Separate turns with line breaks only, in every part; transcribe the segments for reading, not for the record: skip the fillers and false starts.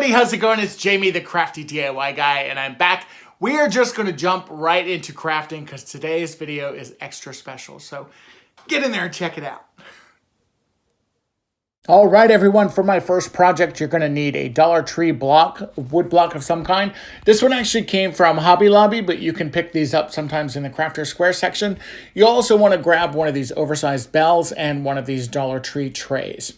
everybody, how's it going? It's Jamie, the crafty DIY guy, and I'm back. We are just going to jump right into crafting because today's video is extra special. So get in there and check it out. All right, everyone, for my first project, you're going to need a Dollar Tree block, wood block of some kind. This one actually came from Hobby Lobby, but you can pick these up sometimes in the Crafter Square section. You also want to grab one of these oversized bells and one of these Dollar Tree trays.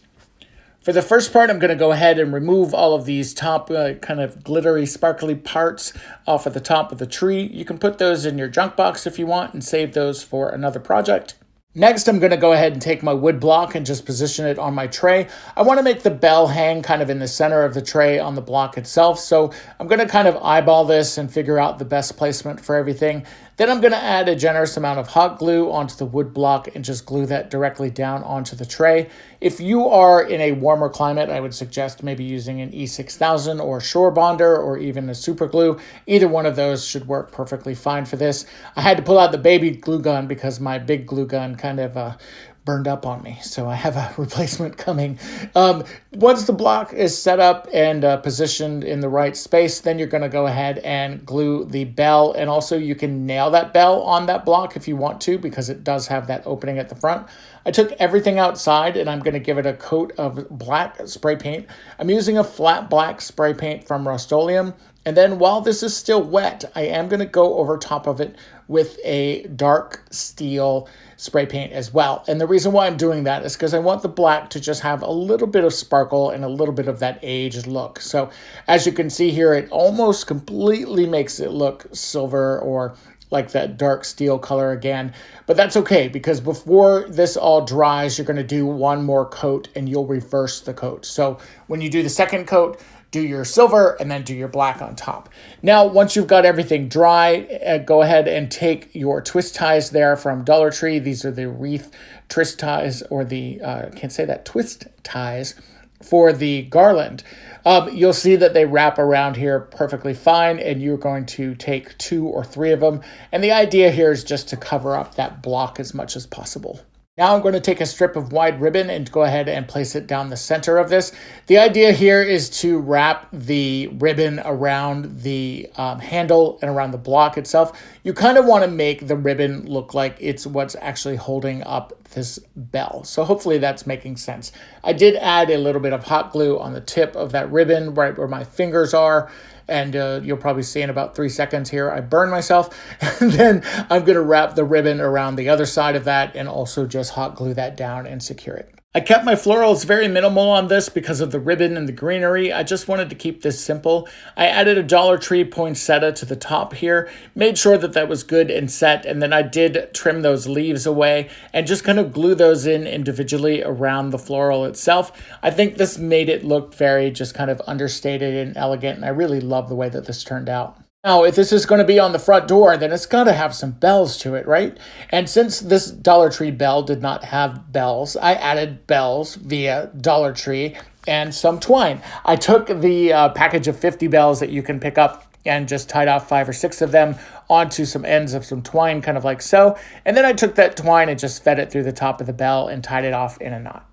For the first part, I'm going to go ahead and remove all of these top kind of glittery, sparkly parts off of the top of the tree. You can put those in your junk box if you want and save those for another project. Next, I'm going to go ahead and take my wood block and just position it on my tray. I want to make the bell hang kind of in the center of the tray on the block itself. So I'm going to kind of eyeball this and figure out the best placement for everything. Then I'm going to add a generous amount of hot glue onto the wood block and just glue that directly down onto the tray. If you are in a warmer climate, I would suggest maybe using an E6000 or Shore Bonder or even a super glue. Either one of those should work perfectly fine for this. I had to pull out the baby glue gun because my big glue gun kind of burned up on me, so I have a replacement coming. Once the block is set up and positioned in the right space, then you're going to go ahead and glue the bell, and also you can nail that bell on that block if you want to, because it does have that opening at the front. I took everything outside and I'm going to give it a coat of black spray paint. I'm using a flat black spray paint from Rust-Oleum. And then while this is still wet, I am going to go over top of it with a dark steel spray paint as well. And the reason why I'm doing that is because I want the black to just have a little bit of sparkle and a little bit of that aged look. So as you can see here, it almost completely makes it look silver or like that dark steel color again. But that's okay, because before this all dries, you're going to do one more coat and you'll reverse the coat. So when you do the second coat, do your silver and then do your black on top. Now, once you've got everything dry, go ahead and take your twist ties there from Dollar Tree. These are the wreath twist ties, or the, twist ties for the garland. You'll see that they wrap around here perfectly fine, and you're going to take 2 or 3 of them. And the idea here is just to cover up that block as much as possible. Now I'm going to take a strip of wide ribbon and go ahead and place it down the center of this. The idea here is to wrap the ribbon around the handle and around the block itself. You kind of want to make the ribbon look like it's what's actually holding up this bell. So hopefully that's making sense. I did add a little bit of hot glue on the tip of that ribbon right where my fingers are. And you'll probably see in about 3 seconds here, I burn myself. And then I'm going to wrap the ribbon around the other side of that and also just hot glue that down and secure it. I kept my florals very minimal on this because of the ribbon and the greenery. I just wanted to keep this simple. I added a Dollar Tree poinsettia to the top here, made sure that that was good and set, and then I did trim those leaves away and just kind of glue those in individually around the floral itself. I think this made it look very just kind of understated and elegant, and I really love the way that this turned out. Now, if this is going to be on the front door, then it's got to have some bells to it, right? And since this Dollar Tree bell did not have bells, I added bells via Dollar Tree and some twine. I took the package of 50 bells that you can pick up and just tied off 5 or 6 of them onto some ends of some twine, kind of like so. And then I took that twine and just fed it through the top of the bell and tied it off in a knot.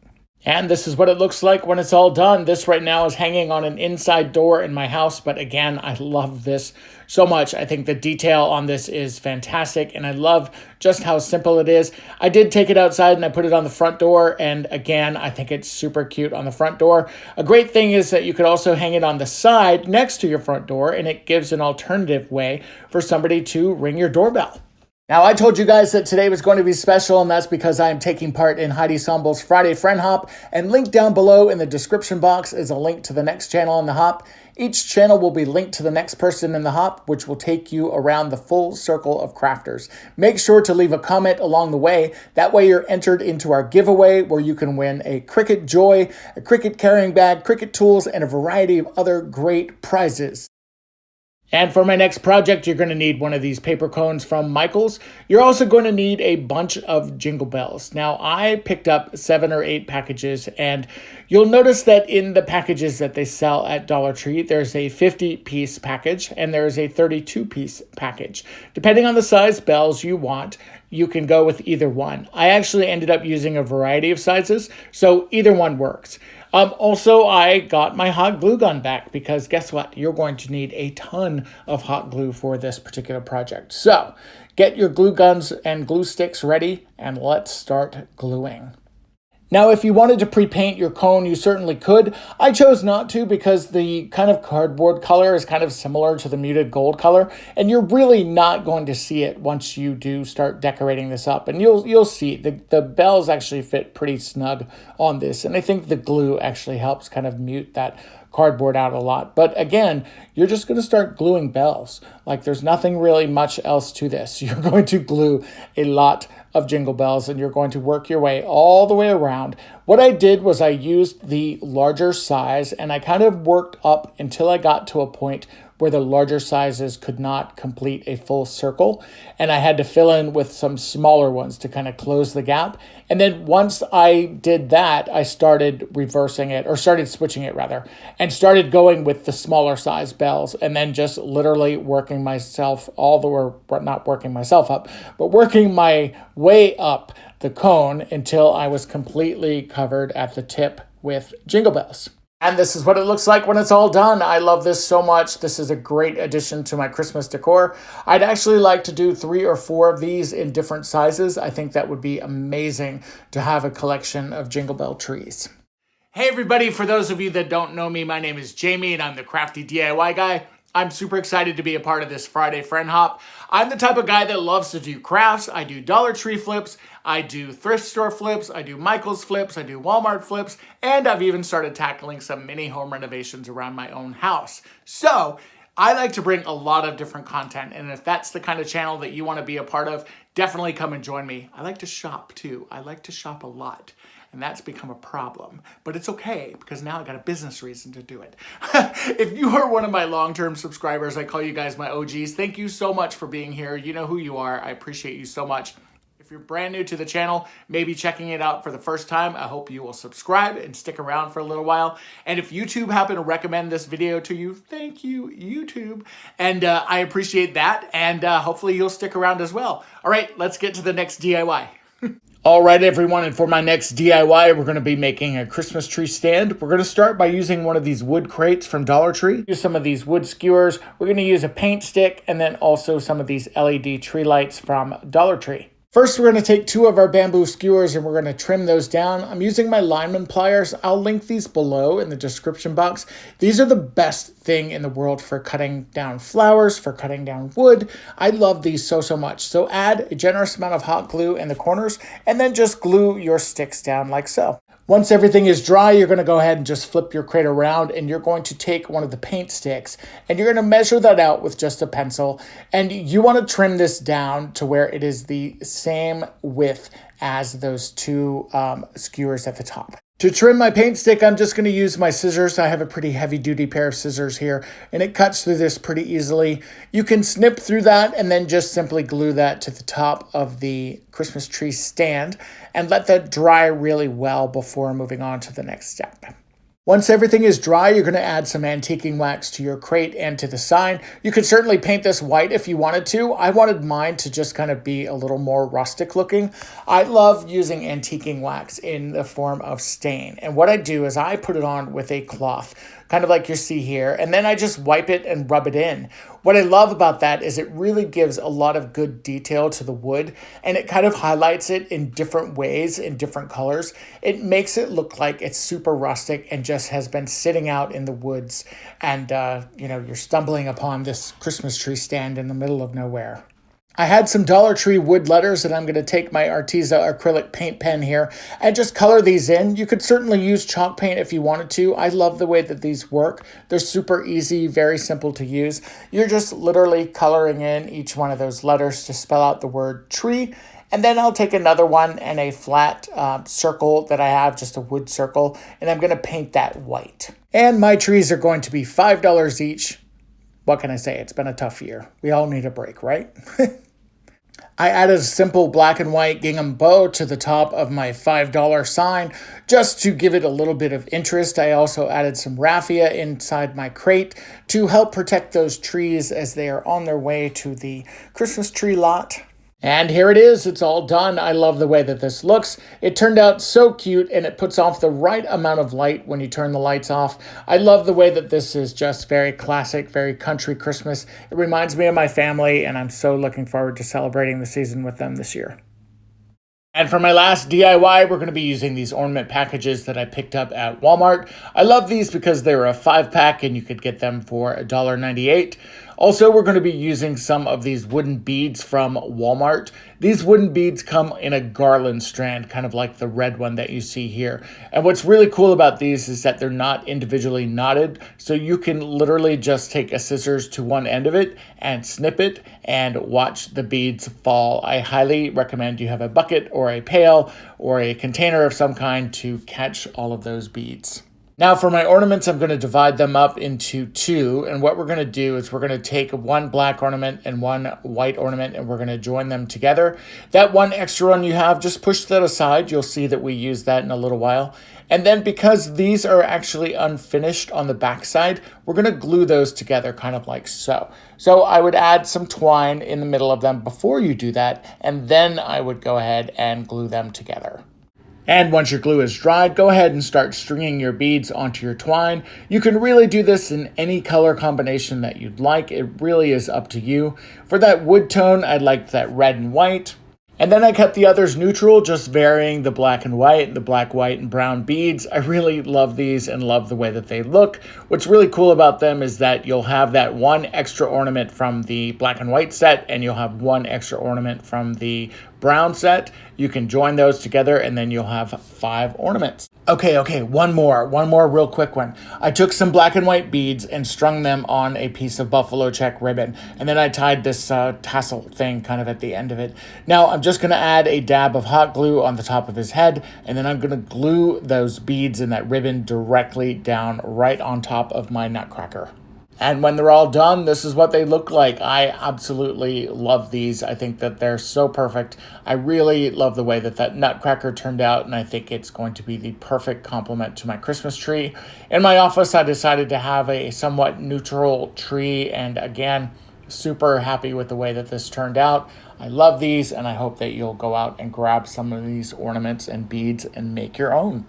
And this is what it looks like when it's all done. This right now is hanging on an inside door in my house, but again, I love this so much. I think the detail on this is fantastic, and I love just how simple it is. I did take it outside and I put it on the front door, and again, I think it's super cute on the front door. A great thing is that you could also hang it on the side next to your front door, and it gives an alternative way for somebody to ring your doorbell. Now, I told you guys that today was going to be special, and that's because I am taking part in Heidi Sonboul's Friday Friend Hop, and linked down below in the description box is a link to the next channel in the hop. Each channel will be linked to the next person in the hop, which will take you around the full circle of crafters. Make sure to leave a comment along the way. That way you're entered into our giveaway, where you can win a Cricut Joy, a Cricut carrying bag, Cricut tools, and a variety of other great prizes. And for my next project, you're going to need one of these paper cones from Michaels. You're also going to need a bunch of jingle bells. Now, I picked up 7 or 8 packages, and you'll notice that in the packages that they sell at Dollar Tree, there's a 50-piece package and there's a 32-piece package. Depending on the size bells you want, you can go with either one. I actually ended up using a variety of sizes, so either one works. Also, I got my hot glue gun back because guess what? You're going to need a ton of hot glue for this particular project. So get your glue guns and glue sticks ready and let's start gluing. Now, if you wanted to pre-paint your cone, you certainly could. I chose not to because the kind of cardboard color is kind of similar to the muted gold color, and you're really not going to see it once you do start decorating this up. And you'll see the bells actually fit pretty snug on this, and I think the glue actually helps kind of mute that cardboard out a lot. But again, you're just going to start gluing bells. Like there's nothing really much else to this. You're going to glue a lot of jingle bells and you're going to work your way all the way around. What I did was I used the larger size and I kind of worked up until I got to a point where the larger sizes could not complete a full circle. And I had to fill in with some smaller ones to kind of close the gap. And then once I did that, I started reversing it, or started switching it rather, and started going with the smaller size bells and then just literally working myself not working myself up, but working my way up the cone until I was completely covered at the tip with jingle bells. And this is what it looks like when it's all done. I love this so much. This is a great addition to my Christmas decor. I'd actually like to do 3 or 4 of these in different sizes. I think that would be amazing to have a collection of jingle bell trees. Hey everybody, for those of you that don't know me, my name is Jamie and I'm the crafty DIY guy. I'm super excited to be a part of this Friday Friend Hop. I'm the type of guy that loves to do crafts. I do Dollar Tree flips, I do thrift store flips, I do Michael's flips, I do Walmart flips, and I've even started tackling some mini home renovations around my own house. So I like to bring a lot of different content, and if that's the kind of channel that you want to be a part of, definitely come and join me. I like to shop too. I like to shop a lot. And that's become a problem. But it's okay, because now I got a business reason to do it. If you are one of my long-term subscribers, I call you guys my OGs. Thank you so much for being here. You know who you are. I appreciate you so much. If you're brand new to the channel, maybe checking it out for the first time, I hope you will subscribe and stick around for a little while. And if YouTube happened to recommend this video to you, thank you, YouTube. And I appreciate that. And hopefully you'll stick around as well. All right, let's get to the next DIY. All right, everyone, and for my next DIY, we're going to be making a Christmas tree stand. We're going to start by using one of these wood crates from Dollar Tree. Use some of these wood skewers. We're going to use a paint stick and then also some of these LED tree lights from Dollar Tree. First, we're going to take 2 of our bamboo skewers and we're going to trim those down. I'm using my Lineman Pliers. I'll link these below in the description box. These are the best thing in the world for cutting down flowers, for cutting down wood. I love these so much. So add a generous amount of hot glue in the corners and then just glue your sticks down like so. Once everything is dry, you're going to go ahead and just flip your crate around and you're going to take one of the paint sticks and you're going to measure that out with just a pencil. And you want to trim this down to where it is the same width as those 2 skewers at the top. To trim my paint stick, I'm just going to use my scissors. I have a pretty heavy-duty pair of scissors here, and it cuts through this pretty easily. You can snip through that and then just simply glue that to the top of the Christmas tree stand and let that dry really well before moving on to the next step. Once everything is dry, you're going to add some antiquing wax to your crate and to the sign. You could certainly paint this white if you wanted to. I wanted mine to just kind of be a little more rustic looking. I love using antiquing wax in the form of stain. And what I do is I put it on with a cloth, kind of like you see here, and then I just wipe it and rub it in. What I love about that is it really gives a lot of good detail to the wood, and it kind of highlights it in different ways, in different colors. It makes it look like it's super rustic and just has been sitting out in the woods, and you're stumbling upon this Christmas tree stand in the middle of nowhere. I had some Dollar Tree wood letters and I'm going to take my Arteza acrylic paint pen here and just color these in. You could certainly use chalk paint if you wanted to. I love the way that these work. They're super easy, very simple to use. You're just literally coloring in each one of those letters to spell out the word tree. And then I'll take another one and a flat circle that I have, just a wood circle, and I'm going to paint that white. And my trees are going to be $5 each. What can I say? It's been a tough year. We all need a break, right? I added a simple black and white gingham bow to the top of my $5 sign just to give it a little bit of interest. I also added some raffia inside my crate to help protect those trees as they are on their way to the Christmas tree lot. And here it is, it's all done. I love the way that this looks. It turned out so cute and it puts off the right amount of light when you turn the lights off. I love the way that this is just very classic, very country Christmas. It reminds me of my family and I'm so looking forward to celebrating the season with them this year. And for my last DIY, we're going to be using these ornament packages that I picked up at Walmart. I love these because they're a 5-pack and you could get them for $1.98. Also, we're going to be using some of these wooden beads from Walmart. These wooden beads come in a garland strand, kind of like the red one that you see here. And what's really cool about these is that they're not individually knotted, so you can literally just take a scissors to one end of it and snip it and watch the beads fall. I highly recommend you have a bucket or a pail or a container of some kind to catch all of those beads. Now for my ornaments, I'm going to divide them up into two. And what we're going to do is we're going to take one black ornament and one white ornament and we're going to join them together. That one extra one you have, just push that aside. You'll see that we use that in a little while. And then because these are actually unfinished on the back side, we're going to glue those together kind of like so. So I would add some twine in the middle of them before you do that. And then I would go ahead and glue them together. And once your glue is dried, go ahead and start stringing your beads onto your twine. You can really do this in any color combination that you'd like. It really is up to you. For that wood tone, I liked that red and white. And then I kept the others neutral, just varying the black and white, the black, white, and brown beads. I really love these and love the way that they look. What's really cool about them is that you'll have that one extra ornament from the black and white set, and you'll have one extra ornament from the brown set. You can join those together and then you'll have 5 ornaments. Okay, one more real quick one. I took some black and white beads and strung them on a piece of buffalo check ribbon. And then I tied this tassel thing kind of at the end of it. Now I'm just gonna add a dab of hot glue on the top of his head. And then I'm gonna glue those beads and that ribbon directly down right on top of my nutcracker. And when they're all done, this is what they look like. I absolutely love these. I think that they're so perfect. I really love the way that that nutcracker turned out, and I think it's going to be the perfect complement to my Christmas tree. In my office, I decided to have a somewhat neutral tree, and again, super happy with the way that this turned out. I love these, and I hope that you'll go out and grab some of these ornaments and beads and make your own.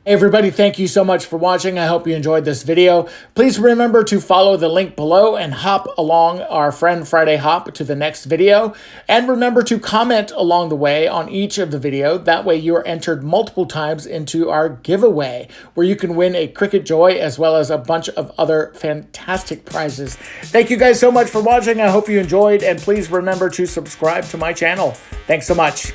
Hey everybody, thank you so much for watching. I hope you enjoyed this video. Please remember to follow the link below and hop along our Friend Friday hop to the next video. And remember to comment along the way on each of the video. That way you are entered multiple times into our giveaway, where you can win a Cricut Joy as well as a bunch of other fantastic prizes. Thank you guys so much for watching. I hope you enjoyed, and please remember to subscribe to my channel. Thanks so much.